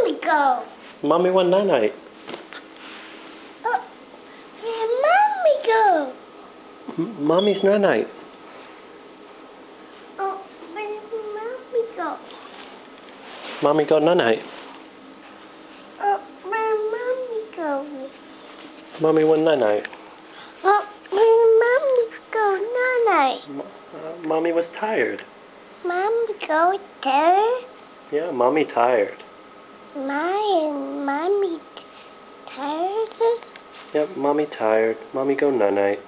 Mommy go? Mommy went night-night. Where Mommy go? Mommy's night-night. Where Mommy go? Mommy go night-night. Where Mommy go? Mommy went night-night. Where Mommy go night-night? Mommy was tired. Mommy go there? Yeah, Mommy tired. Mommy tired? Yep, Mommy tired. Mommy go night-night.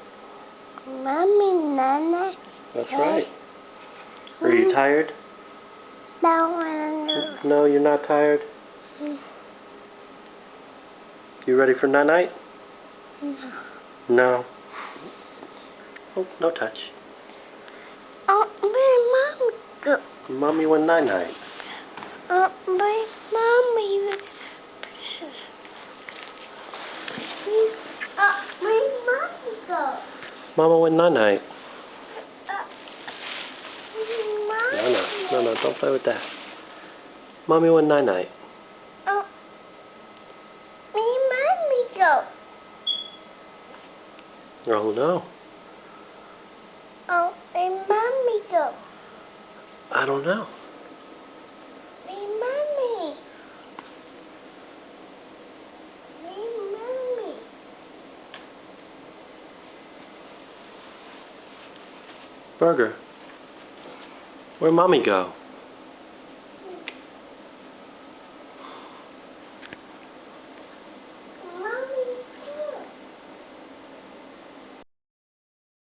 Mommy nana? That's right. Are you tired? No. No, you're not tired? You ready for night-night? No. Oh, no touch. Where Mommy go? Mommy went night-night. Where Mommy? Where Mommy go? Mama went night-night. Mommy. No, don't play with that. Mommy went night-night. Where Mommy go? Oh, no. Where Mommy go? I don't know. Where Mommy? Where Mommy? Burger. Where'd Mommy go?